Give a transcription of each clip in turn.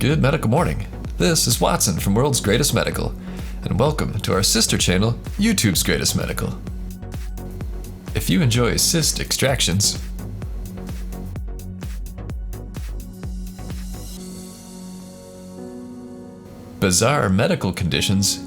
Good medical morning. This is Watson from World's Greatest Medical, and welcome to our sister channel, YouTube's Greatest Medical. If you enjoy cyst extractions, bizarre medical conditions,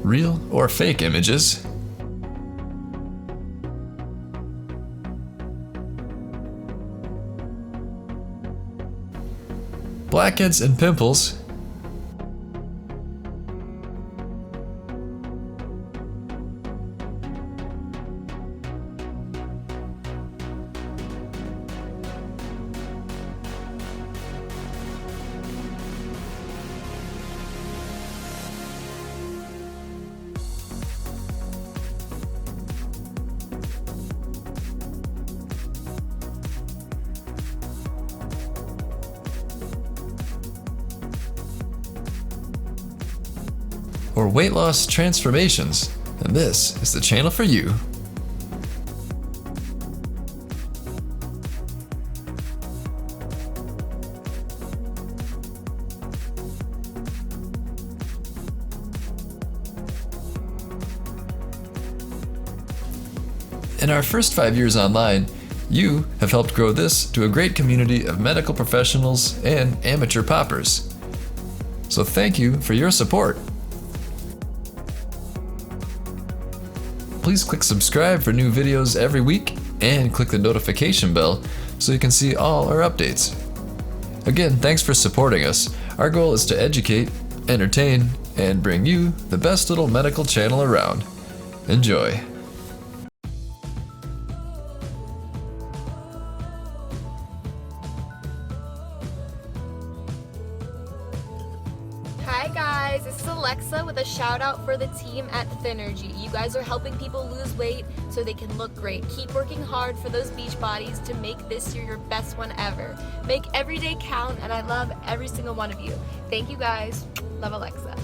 real or fake images, blackheads and pimples, or weight loss transformations, then this is the channel for you. In our first 5 years online, you have helped grow this to a great community of medical professionals and amateur poppers. So thank you for your support. Please click subscribe for new videos every week and click the notification bell so you can see all our updates. Again, thanks for supporting us. Our goal is to educate, entertain, and bring you the best little medical channel around. Enjoy. Hi guys, this is Alexa with a shout out for the team at THINERGY. You guys are helping people lose weight so they can look great. Keep working hard for those beach bodies to make this year your best one ever. Make every day count, and I love every single one of you. Thank you guys. Love, Alexa.